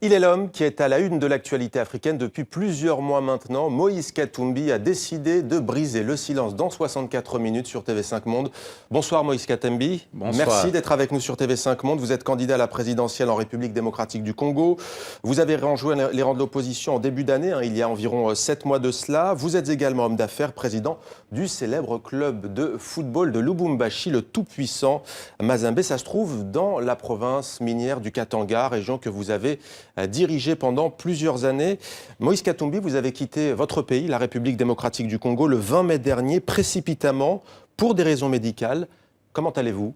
Il est l'homme qui est à la une de l'actualité africaine depuis plusieurs mois maintenant. Moïse Katumbi a décidé de briser le silence dans 64 minutes sur TV5 Monde. Bonsoir Moïse Katumbi. Bonsoir. Merci d'être avec nous sur TV5 Monde. Vous êtes candidat à la présidentielle en République démocratique du Congo. Vous avez rejoint les rangs de l'opposition en début d'année, il y a environ 7 mois de cela. Vous êtes également homme d'affaires, président du célèbre club de football de Lubumbashi, le tout-puissant Mazembe. Ça se trouve dans la province minière du Katanga, région que vous avez dirigé pendant plusieurs années. Moïse Katumbi, vous avez quitté votre pays, la République démocratique du Congo, le 20 mai dernier, précipitamment, pour des raisons médicales. Comment allez-vous?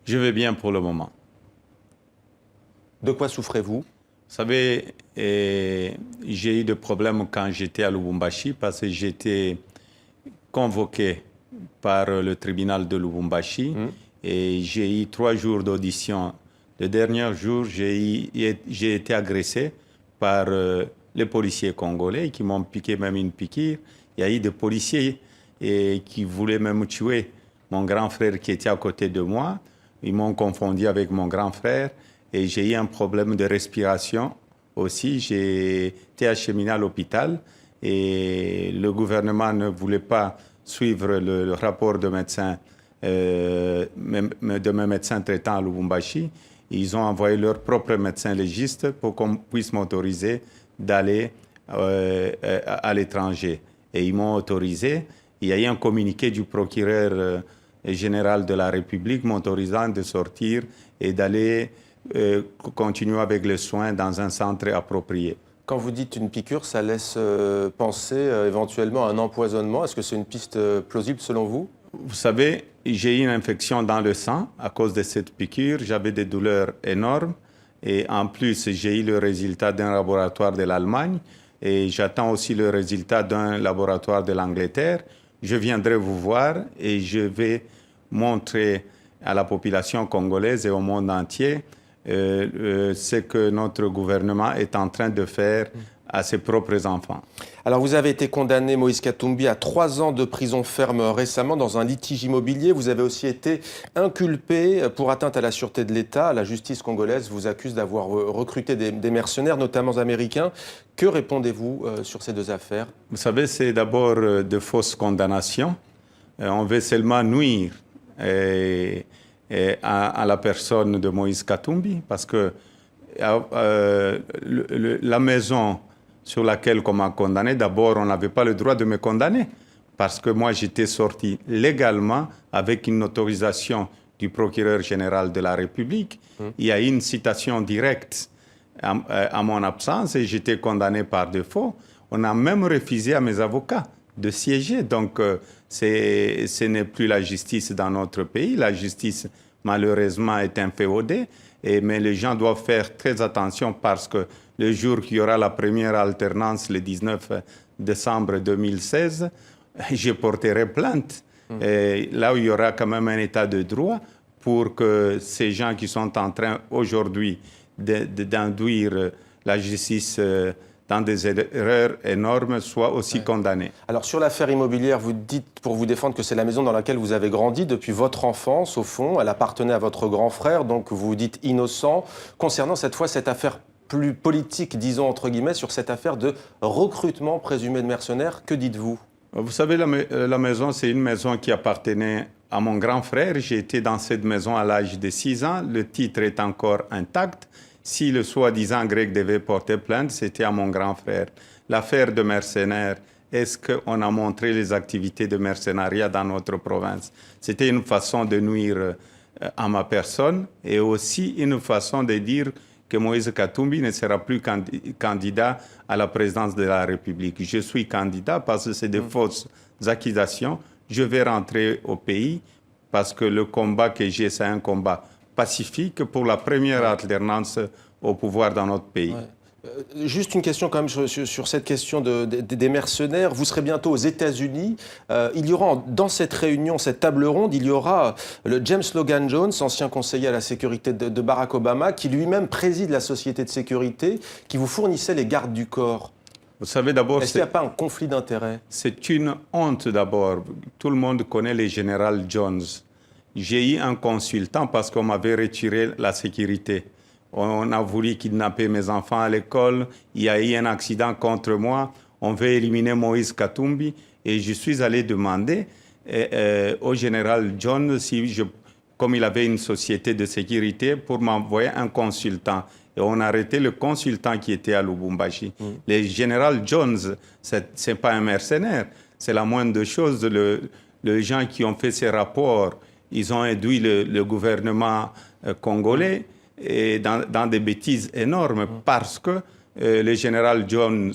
Je vais bien pour le moment. De quoi souffrez-vous? Vous savez, j'ai eu des problèmes quand j'étais à Lubumbashi parce que j'étais convoqué par le tribunal de Lubumbashi et j'ai eu 3 jours d'audition. Le dernier jour, j'ai été agressé par les policiers congolais qui m'ont piqué même une piqûre. Il y a eu des policiers qui voulaient même tuer mon grand frère qui était à côté de moi. Ils m'ont confondu avec mon grand frère et j'ai eu un problème de respiration aussi. J'ai été acheminé à l'hôpital et le gouvernement ne voulait pas suivre le rapport de médecin, de mes médecins traitants à Lubumbashi. Ils ont envoyé leur propre médecin légiste pour qu'on puisse m'autoriser d'aller à l'étranger. Et ils m'ont autorisé. Il y a eu un communiqué du procureur général de la République m'autorisant de sortir et d'aller continuer avec les soins dans un centre approprié. Quand vous dites une piqûre, ça laisse penser éventuellement à un empoisonnement. Est-ce que c'est une piste plausible selon vous? Vous savez, j'ai eu une infection dans le sang à cause de cette piqûre. J'avais des douleurs énormes. Et en plus, j'ai eu le résultat d'un laboratoire de l'Allemagne. Et j'attends aussi le résultat d'un laboratoire de l'Angleterre. Je viendrai vous voir et je vais montrer à la population congolaise et au monde entier ce que notre gouvernement est en train de faire à ses propres enfants. Alors vous avez été condamné, Moïse Katumbi, à 3 ans de prison ferme récemment dans un litige immobilier. Vous avez aussi été inculpé pour atteinte à la sûreté de l'État. La justice congolaise vous accuse d'avoir recruté des mercenaires, notamment américains. Que répondez-vous sur ces 2 affaires? Vous savez, c'est d'abord de fausses condamnations. On veut seulement nuire à la personne de Moïse Katumbi parce que la maison sur laquelle on m'a condamné, d'abord, on n'avait pas le droit de me condamner parce que moi, j'étais sorti légalement avec une autorisation du procureur général de la République. Il y a eu une citation directe à mon absence et j'étais condamné par défaut. On a même refusé à mes avocats de siéger. Donc, ce n'est plus la justice dans notre pays. La justice, malheureusement, est inféodée. Mais les gens doivent faire très attention parce que le jour qu'il y aura la première alternance, le 19 décembre 2016, je porterai plainte. Et là où il y aura quand même un état de droit pour que ces gens qui sont en train aujourd'hui d'induire la justice dans des erreurs énormes soient aussi condamnés. Alors sur l'affaire immobilière, vous dites pour vous défendre que c'est la maison dans laquelle vous avez grandi depuis votre enfance, au fond. Elle appartenait à votre grand frère, donc vous vous dites innocent. Concernant cette fois cette affaire plus politique, disons entre guillemets, sur cette affaire de recrutement présumé de mercenaires, que dites-vous? Vous savez, la maison, c'est une maison qui appartenait à mon grand frère. J'ai été dans cette maison à l'âge de 6 ans. Le titre est encore intact. Si le soi-disant grec devait porter plainte, c'était à mon grand frère. L'affaire de mercenaires, est-ce qu'on a montré les activités de mercenariat dans notre province? C'était une façon de nuire à ma personne et aussi une façon de dire que Moïse Katumbi ne sera plus candidat à la présidence de la République. Je suis candidat parce que c'est des fausses accusations. Je vais rentrer au pays parce que le combat que j'ai, c'est un combat pacifique pour la première alternance au pouvoir dans notre pays. Juste une question quand même sur cette question des mercenaires. Vous serez bientôt aux États-Unis. Il y aura dans cette réunion, cette table ronde, il y aura le James Logan Jones, ancien conseiller à la sécurité de Barack Obama, qui lui-même préside la société de sécurité, qui vous fournissait les gardes du corps. Vous savez d'abord... Est-ce qu'il n'y a pas un conflit d'intérêts? C'est une honte d'abord. Tout le monde connaît le général Jones. J'ai eu un consultant parce qu'on m'avait retiré la sécurité. On a voulu kidnapper mes enfants à l'école. Il y a eu un accident contre moi. On veut éliminer Moïse Katumbi. Et je suis allé demander au général John comme il avait une société de sécurité, pour m'envoyer un consultant. Et on a arrêté le consultant qui était à Lubumbashi. Le général Jones, ce n'est pas un mercenaire. C'est la moindre des choses. Les gens qui ont fait ces rapports, ils ont induit le gouvernement congolais et dans des bêtises énormes parce que le général Jones,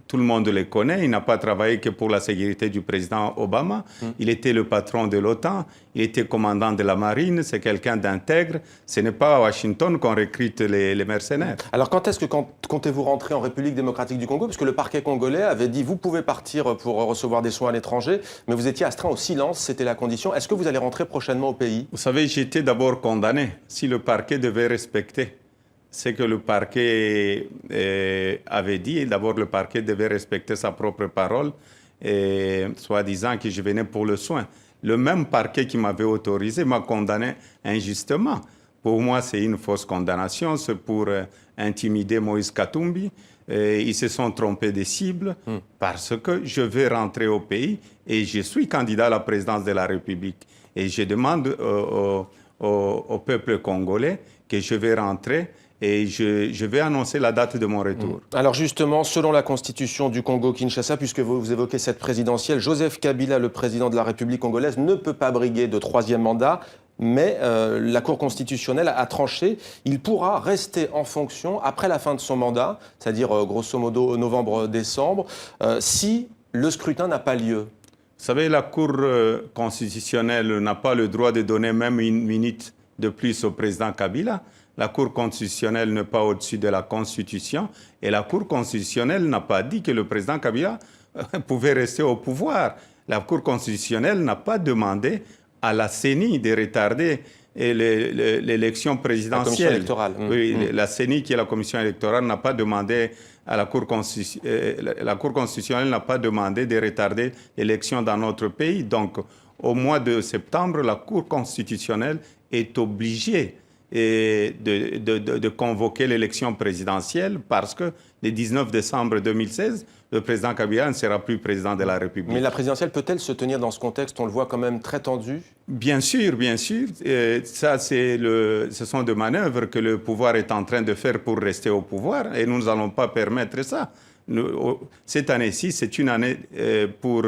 tout le monde le connaît, il n'a pas travaillé que pour la sécurité du président Obama. Il était le patron de l'OTAN, il était commandant de la marine, c'est quelqu'un d'intègre. Ce n'est pas à Washington qu'on recrute les mercenaires. Alors quand est-ce que comptez-vous rentrer en République démocratique du Congo? Parce que le parquet congolais avait dit vous pouvez partir pour recevoir des soins à l'étranger, mais vous étiez astreint au silence, c'était la condition. Est-ce que vous allez rentrer prochainement au pays? Vous savez, j'étais d'abord condamné. Si le parquet devait respecter ce que le parquet avait dit, d'abord le parquet devait respecter sa propre parole, soi-disant que je venais pour le soin. Le même parquet qui m'avait autorisé m'a condamné injustement. Pour moi, c'est une fausse condamnation, c'est pour intimider Moïse Katumbi. Ils se sont trompés de cible parce que je veux rentrer au pays et je suis candidat à la présidence de la République. Et je demande au peuple congolais que je vais rentrer et je vais annoncer la date de mon retour. Alors justement, selon la constitution du Congo-Kinshasa, puisque vous évoquez cette présidentielle, Joseph Kabila, le président de la République congolaise, ne peut pas briguer de troisième mandat, mais la Cour constitutionnelle a tranché. Il pourra rester en fonction après la fin de son mandat, c'est-à-dire grosso modo novembre-décembre, si le scrutin n'a pas lieu. Vous savez, la Cour constitutionnelle n'a pas le droit de donner même une minute de plus au président Kabila. La Cour constitutionnelle n'est pas au-dessus de la Constitution et la Cour constitutionnelle n'a pas dit que le président Kabila pouvait rester au pouvoir. La Cour constitutionnelle n'a pas demandé à la CENI de retarder l'élection présidentielle. La commission électorale. Oui, la CENI, qui est la commission électorale, n'a pas demandé à la Cour constitutionnelle n'a pas demandé de retarder l'élection dans notre pays. Donc, au mois de septembre, la Cour constitutionnelle est obligée de convoquer l'élection présidentielle parce que le 19 décembre 2016, le président Kabila ne sera plus président de la République. Mais la présidentielle peut-elle se tenir dans ce contexte? On le voit quand même très tendu. Bien sûr, bien sûr. Ça, ce sont des manœuvres que le pouvoir est en train de faire pour rester au pouvoir et nous n'allons pas permettre ça. Cette année-ci, c'est une année pour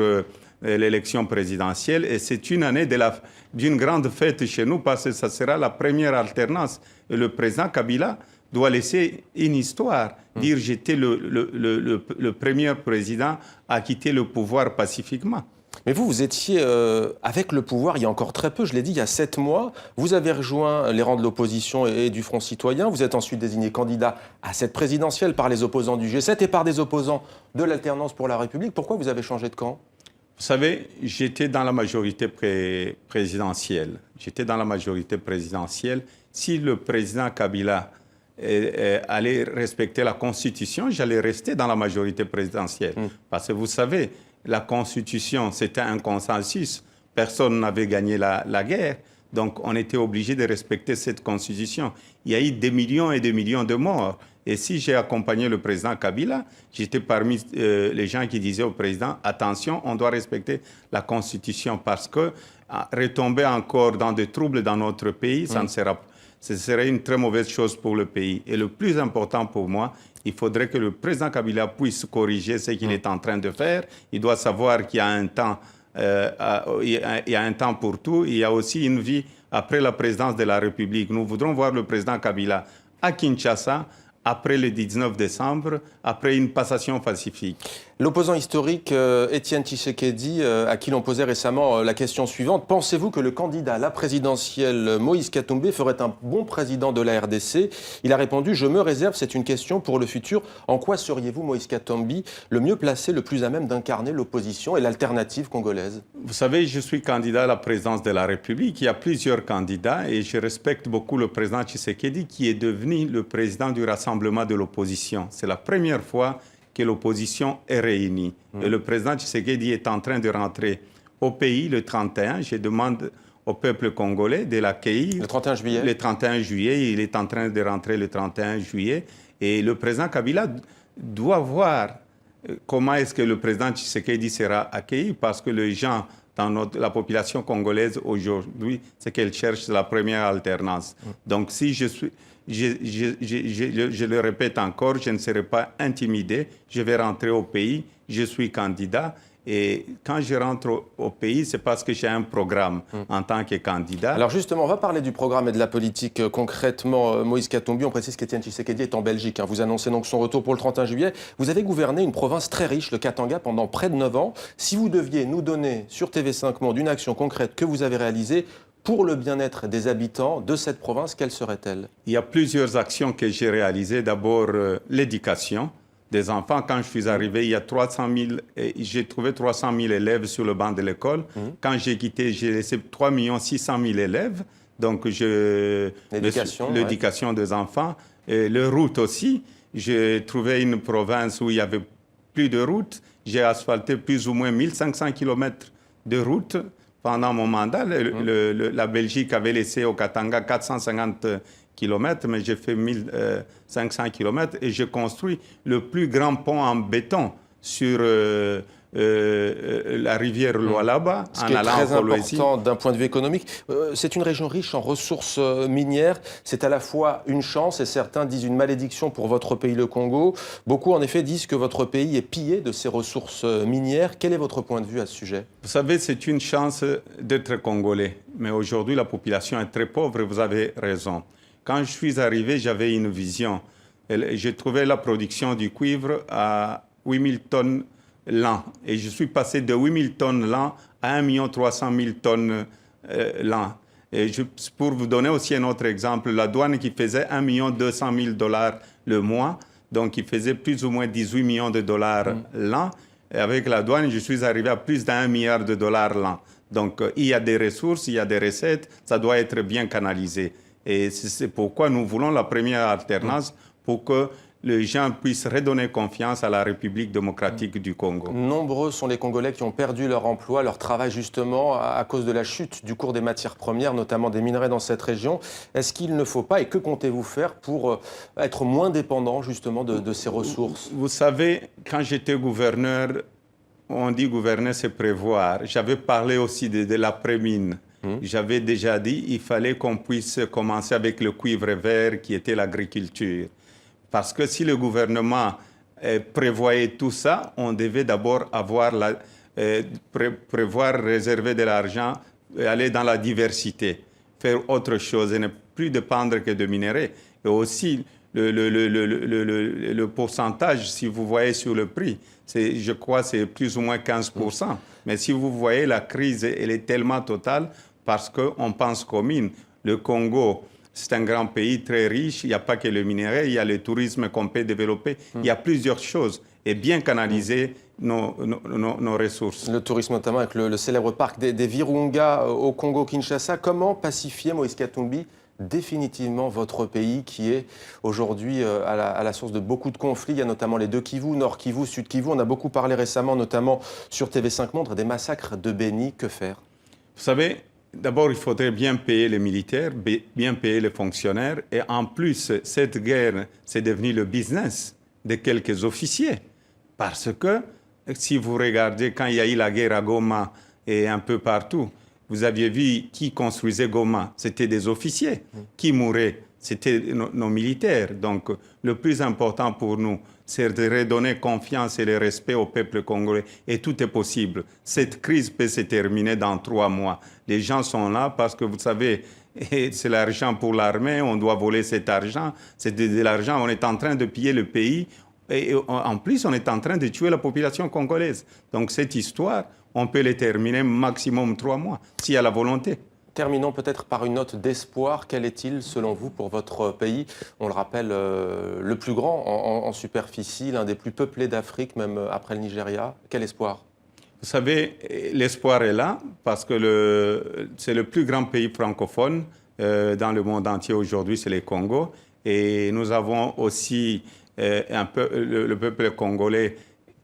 l'élection présidentielle et c'est une année d'une grande fête chez nous parce que ça sera la première alternance. Et le président Kabila doit laisser une histoire, dire j'étais le premier président à quitter le pouvoir pacifiquement. Mais vous étiez avec le pouvoir il y a encore très peu, je l'ai dit, il y a 7 mois. Vous avez rejoint les rangs de l'opposition et du Front citoyen. Vous êtes ensuite désigné candidat à cette présidentielle par les opposants du G7 et par des opposants de l'Alternance pour la République. Pourquoi vous avez changé de camp? Vous savez, j'étais dans la majorité présidentielle. J'étais dans la majorité présidentielle. Si le président Kabila allait respecter la Constitution, j'allais rester dans la majorité présidentielle. Parce que vous savez, la Constitution, c'était un consensus. Personne n'avait gagné la guerre. Donc, on était obligé de respecter cette Constitution. Il y a eu des millions et des millions de morts. Et si j'ai accompagné le président Kabila, j'étais parmi les gens qui disaient au président, attention, on doit respecter la Constitution parce que retomber encore dans des troubles dans notre pays, ce serait une très mauvaise chose pour le pays. Et le plus important pour moi, il faudrait que le président Kabila puisse corriger ce qu'il est en train de faire. Il doit savoir qu'il y a un temps, il y a un temps pour tout. Il y a aussi une vie après la présidence de la République. Nous voudrons voir le président Kabila à Kinshasa, après le 19 décembre, après une passation pacifique. L'opposant historique Étienne Tshisekedi, à qui l'on posait récemment la question suivante, pensez-vous que le candidat à la présidentielle Moïse Katumbi ferait un bon président de la RDC? Il a répondu, je me réserve, c'est une question pour le futur. En quoi seriez-vous, Moïse Katumbi, le mieux placé, le plus à même d'incarner l'opposition et l'alternative congolaise? Vous savez, je suis candidat à la présidence de la République. Il y a plusieurs candidats et je respecte beaucoup le président Tshisekedi qui est devenu le président du rassemblement de l'opposition. C'est la première fois que l'opposition est réunie. Et le président Tshisekedi est en train de rentrer au pays le 31. Je demande au peuple congolais de l'accueillir. Le 31 juillet. Le 31 juillet, il est en train de rentrer le 31 juillet. Et le président Kabila doit voir comment est-ce que le président Tshisekedi sera accueilli, parce que les gens dans la population congolaise aujourd'hui, c'est qu'elle cherche la première alternance. Donc si je le répète encore, je ne serai pas intimidé, je vais rentrer au pays, je suis candidat. Et quand je rentre au pays, c'est parce que j'ai un programme en tant que candidat. Alors justement, on va parler du programme et de la politique concrètement. Moïse Katumbi, on précise qu'Étienne Tshisekedi est en Belgique. Vous annoncez donc son retour pour le 31 juillet. Vous avez gouverné une province très riche, le Katanga, pendant près de 9 ans. Si vous deviez nous donner sur TV5 Monde une action concrète que vous avez réalisée pour le bien-être des habitants de cette province, quelle serait-elle? Il y a plusieurs actions que j'ai réalisées. D'abord, l'éducation des enfants. Quand je suis arrivé, il y a 300 000, j'ai trouvé 300 000 élèves sur le banc de l'école. Quand j'ai quitté, j'ai laissé 3 600 000 élèves. Donc, l'éducation des enfants. Et les routes aussi. J'ai trouvé une province où il y avait plus de routes. J'ai asphalté plus ou moins 1500 km de routes pendant mon mandat. La Belgique avait laissé au Katanga 450 km, mais j'ai fait 1500 km et j'ai construit le plus grand pont en béton sur la rivière Lualaba, en allant en Kolwezi. Important d'un point de vue économique. C'est une région riche en ressources minières. C'est à la fois une chance et certains disent une malédiction pour votre pays, le Congo. Beaucoup, en effet, disent que votre pays est pillé de ses ressources minières. Quel est votre point de vue à ce sujet? Vous savez, c'est une chance d'être congolais. Mais aujourd'hui, la population est très pauvre et vous avez raison. Quand je suis arrivé, j'avais une vision. J'ai trouvé la production du cuivre à 8000 tonnes l'an. Et je suis passé de 8000 tonnes l'an à 1 300 000 tonnes l'an. Et pour vous donner aussi un autre exemple, la douane qui faisait 1 200 000 $ le mois, donc qui faisait plus ou moins 18 millions de dollars l'an. Et avec la douane, je suis arrivé à plus d'1 milliard de dollars l'an. Donc il y a des ressources, il y a des recettes, ça doit être bien canalisé. Et c'est pourquoi nous voulons la première alternance pour que les gens puissent redonner confiance à la République démocratique du Congo. Nombreux sont les Congolais qui ont perdu leur emploi, leur travail justement à cause de la chute du cours des matières premières, notamment des minerais dans cette région. Est-ce qu'il ne faut pas, et que comptez-vous faire pour être moins dépendant justement de ces ressources? Vous savez, quand j'étais gouverneur, on dit gouverner c'est prévoir. J'avais parlé aussi de l'après-mine. J'avais déjà dit qu'il fallait qu'on puisse commencer avec le cuivre vert qui était l'agriculture. Parce que si le gouvernement prévoyait tout ça, on devait d'abord prévoir réserver de l'argent, aller dans la diversité, faire autre chose et ne plus dépendre que de minerais. Et aussi, le pourcentage, si vous voyez sur le prix, je crois que c'est plus ou moins 15%. Mais si vous voyez, la crise, elle est tellement totale parce qu'on pense commune. Le Congo, c'est un grand pays très riche. Il n'y a pas que le minerai, il y a le tourisme qu'on peut développer. Il y a plusieurs choses. Et bien canaliser nos ressources. Le tourisme notamment avec le célèbre parc des Virunga au Congo-Kinshasa. Comment pacifier, Moïse Katumbi, définitivement votre pays qui est aujourd'hui à la source de beaucoup de conflits? Il y a notamment les deux Kivu, Nord Kivu, Sud Kivu. On a beaucoup parlé récemment, notamment sur TV5 Monde, des massacres de Beni. Que faire? Vous savez, d'abord, il faudrait bien payer les militaires, bien payer les fonctionnaires. Et en plus, cette guerre, c'est devenu le business de quelques officiers. Parce que, si vous regardez, quand il y a eu la guerre à Goma et un peu partout, vous aviez vu qui construisait Goma. C'était des officiers. Qui mouraient, c'était nos militaires. Donc, le plus important pour nous, c'est de redonner confiance et le respect au peuple congolais. Et tout est possible. Cette crise peut se terminer dans 3 mois. Les gens sont là parce que, vous savez, c'est l'argent pour l'armée, on doit voler cet argent. C'est de l'argent, on est en train de piller le pays. Et en plus, on est en train de tuer la population congolaise. Donc cette histoire, on peut la terminer maximum 3 mois, s'il y a la volonté. Terminons peut-être par une note d'espoir. Quel est-il, selon vous, pour votre pays? On le rappelle, le plus grand en superficie, l'un des plus peuplés d'Afrique, même après le Nigeria. Quel espoir? Vous savez, l'espoir est là parce que c'est le plus grand pays francophone dans le monde entier aujourd'hui, c'est le Congo. Et nous avons aussi le peuple congolais,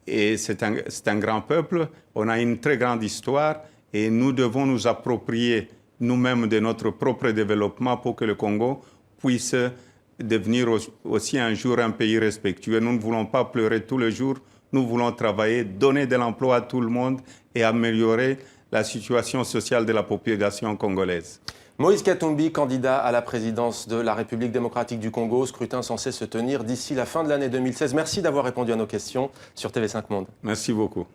et c'est un grand peuple. On a une très grande histoire et nous devons nous approprier nous-mêmes de notre propre développement pour que le Congo puisse devenir aussi un jour un pays respectueux. Nous ne voulons pas pleurer tous les jours, nous voulons travailler, donner de l'emploi à tout le monde et améliorer la situation sociale de la population congolaise. Moïse Katumbi, candidat à la présidence de la République démocratique du Congo, scrutin censé se tenir d'ici la fin de l'année 2016. Merci d'avoir répondu à nos questions sur TV5 Monde. Merci beaucoup.